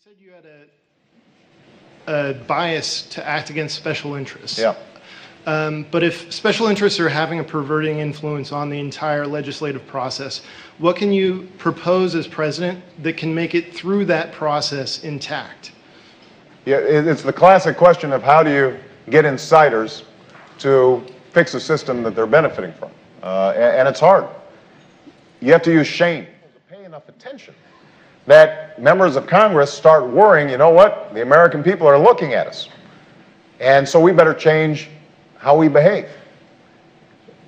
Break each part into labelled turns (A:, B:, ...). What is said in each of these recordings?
A: said you had a bias to act against special interests.
B: Yeah.
A: But if special interests are having a perverting influence on the entire legislative process, what can you propose as president that can make it through that process intact?
B: Yeah, it's the classic question of how do you get insiders to fix a system that they're benefiting from. And it's hard. You have to use shame to pay enough attention that members of Congress start worrying, you know what, the American people are looking at us. And so we better change how we behave.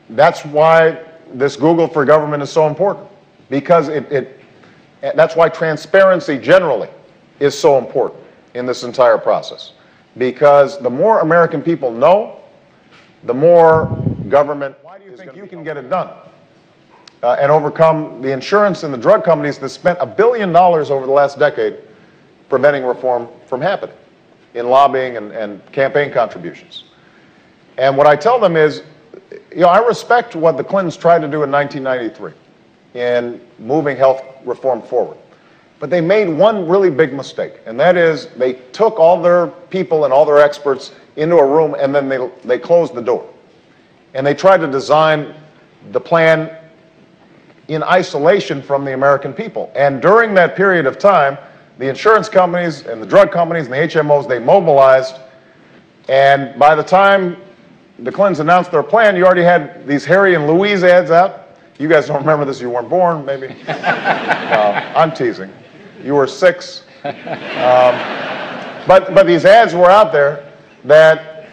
B: That's why this Google for Government is so important, because that's why transparency generally is so important in this entire process. Because the more American people know, the more government. Why do you think you can get it done and overcome the insurance and the drug companies that spent $1 billion over the last decade preventing reform from happening in lobbying and campaign contributions? And what I tell them is, you know, I respect what the Clintons tried to do in 1993 in moving health reform forward. But they made one really big mistake, and that is they took all their people and all their experts into a room and then they closed the door. And they tried to design the plan in isolation from the American people. And during that period of time, the insurance companies and the drug companies and the HMOs, they mobilized. And by the time the Clintons announced their plan, you already had these Harry and Louise ads out. You guys don't remember this, you weren't born, maybe. I'm teasing. You were 6. But these ads were out there that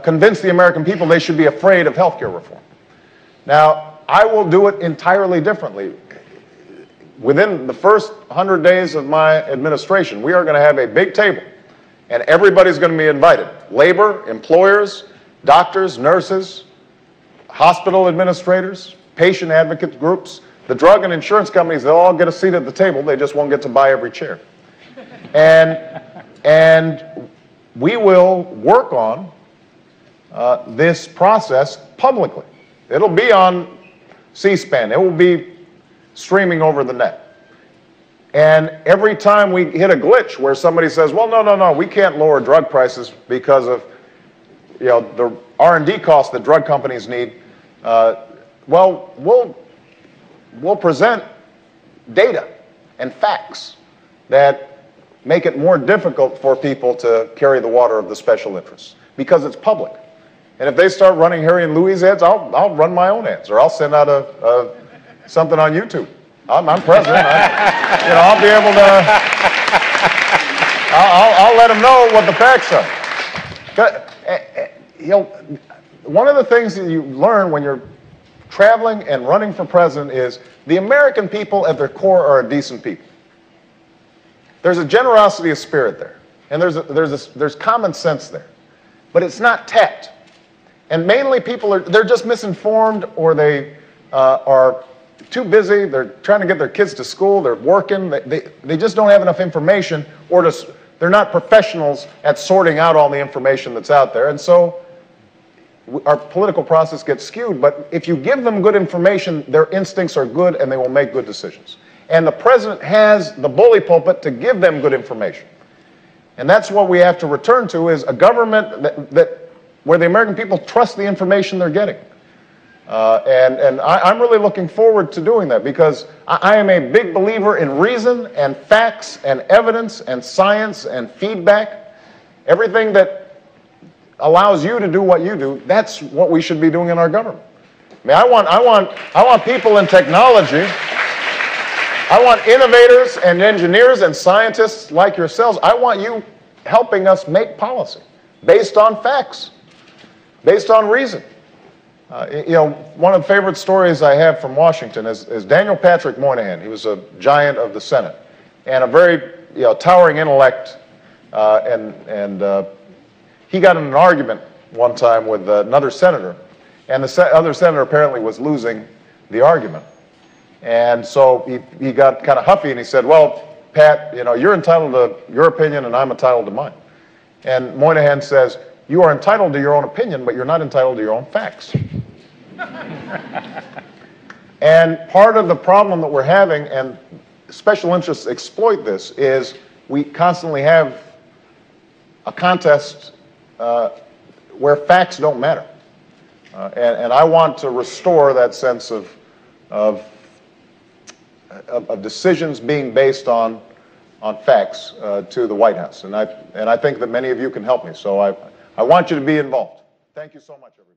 B: convinced the American people they should be afraid of healthcare reform. Now, I will do it entirely differently. Within the first 100 days of my administration, we are going to have a big table, and everybody's going to be invited. Labor, employers, doctors, nurses, hospital administrators, patient advocate groups, the drug and insurance companies, they'll all get a seat at the table. They just won't get to buy every chair. And we will work on this process publicly. It'll be on C-SPAN. It will be streaming over the net. And every time we hit a glitch where somebody says, well, no, we can't lower drug prices because of, you know, the R&D costs that drug companies need, well, we'll present data and facts that make it more difficult for people to carry the water of the special interests because it's public. And if they start running Harry and Louise ads, I'll run my own ads, or I'll send out something on YouTube. I'm president. I'll be able to. I'll let them know what the facts are. You know, one of the things that you learn when you're traveling and running for president is the American people at their core are a decent people. There's a generosity of spirit there, and there's common sense there, but it's not tact. And mainly people they're just misinformed, or they are too busy. They're trying to get their kids to school. They're working. They just don't have enough information, or they're not professionals at sorting out all the information that's out there. And so our political process gets skewed. But if you give them good information, their instincts are good and they will make good decisions. And the president has the bully pulpit to give them good information. And that's what we have to return to, is a government where the American people trust the information they're getting. And I'm really looking forward to doing that, because I am a big believer in reason and facts and evidence and science and feedback. Everything that allows you to do what you do, that's what we should be doing in our government. I mean, I want people in technology. I want innovators and engineers and scientists like yourselves. I want you helping us make policy based on facts, based on reason. You know, one of the favorite stories I have from Washington is Daniel Patrick Moynihan. He was a giant of the Senate and a very towering intellect. He got in an argument one time with another senator, and the other senator apparently was losing the argument. And so he got kind of huffy, and he said, well, Pat, you're entitled to your opinion and I'm entitled to mine. And Moynihan says, you are entitled to your own opinion, but you're not entitled to your own facts. And part of the problem that we're having, and special interests exploit this, is we constantly have a contest where facts don't matter. And I want to restore that sense of decisions being based on facts to the White House. And I think that many of you can help me. So I want you to be involved. Thank you so much, everybody.